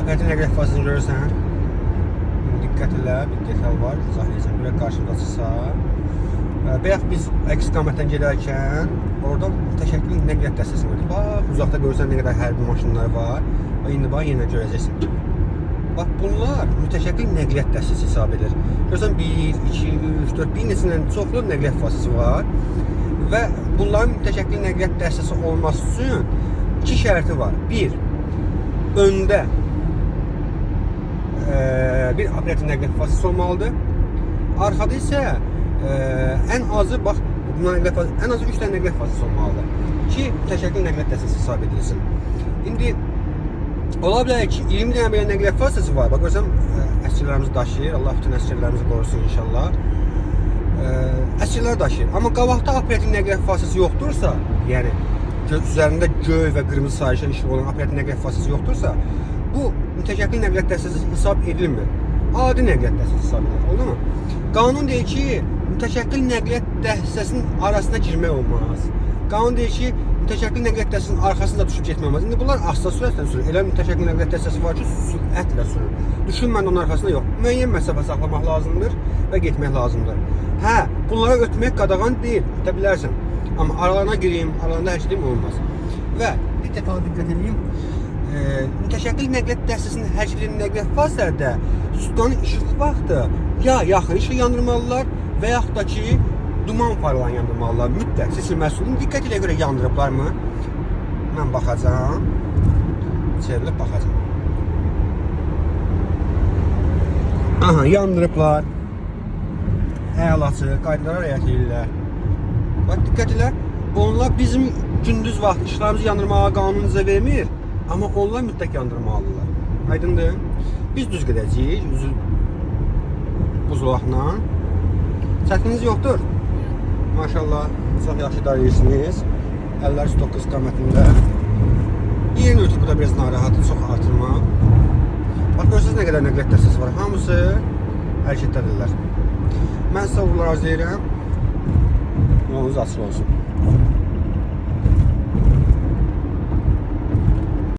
Operativ nəqliyyat vasitəsini görürsən. Diqqət elə, bir detal var, izahlayacağım. Bürək qarşıdasısa. Bayaq biz əks istiqamətdən gedərkən orada mütəşəkkil nəqliyyat dəstəsi var. Bax, uzaqda görürsən nə qədər hərbi maşınlar var. Və indi bax, yenə görəcəksin. Bax, bunlar mütəşəkkil nəqliyyat dəstəsi hesab edir. Görürsən 1, 2, 3, 4, bir neçəsindən çoxlu nəqliyyat vasitəsi var. Və bunların mütəşəkkil nəqliyyat dəstəsi olması üçün iki şərti var. Bir, öndə bir operativ nəqliyyat vasitəsi olmalıdır. Arxada isə ən azı bax, ən azı 3 dənə nəqliyyat vasitəsi olmalıdır ki, mütəşəkkil nəqliyyat dəstəsi hesab edilsin. İndi ola bilər ki, 20 dənə belə nəqliyyat vasitəsi var. Bax, görsəm, əsgərlərimizi daşıyır. Allah bütün əsgərlərimizi qorusun inşallah. Əsgərlər daşıyır. Amma qabaqda operativ nəqliyyat vasitəsi yoxdursa, yəni üzərində göy və qırmızı sarışın işıq olan operativ nəqliyyat vasitəsi yoxdursa, bu mütəşəkkil nəqliyyat dəstəsi hesab edilmir. Adi nəqliyyat dəstəsi hesab edilir. Oldu mu? Qanun deyir ki, mütəşəkkil nəqliyyat dəstəsinin arasına girmək olmaz. Qanun deyir ki, mütəşəkkil nəqliyyat dəstəsinin arxasında düşüb getmək olmaz. İndi bunlar asta sürətlə sürür. Elə mütəşəkkil nəqliyyat dəstəsi var ki, sürətlə sürür. Düşünmən onun arxasında yox. Müəyyən məsafə saxlamaq lazımdır və getmək lazımdır. Hə, bunlara ötmək qadağan deyil, ötə bilərsən. Amma aralarına gireyim, aralarında hər şeyim olmaz. Və bir detala diqqət edeyim. Mütəşəkkil nəqliyyat dəstəsinin hər şeyin nəqliyyat vasitələrdə sütunun işıq vaxtı ya yaxın işıq yandırmalılar və yaxud da ki, duman farlarını yandırmalılar. Mütləq seçilməsi üçün diqqət ilə görə yandırıblar mı? Mən baxacağım. Çevrilib baxacağım. Aha, yandırıblar. Əlaçı, qaydalara riayət edirlər. Bax, diqqət elə. Onlar bizim gündüz vaxt işlərimizi yandırmağa qanun izə vermir. Amma onlar mütləq yandırmalıdırlar. Aydındır. Biz düz gedəcəyik. Bu zolaqla. Çətininiz yoxdur. Maşallah, çox yaxşı idarəyirsiniz. Əllər stok istiqamətində. Yeni ölçü, bu da biraz narahatı, çox artırma. Bax, görürsünüz nə qədər nəqliyyat dəstəsi var. Hamısı hərəkətdədirlər. Mən sizə uğurlar arzu edirəm. Yolunuz açıq olsun.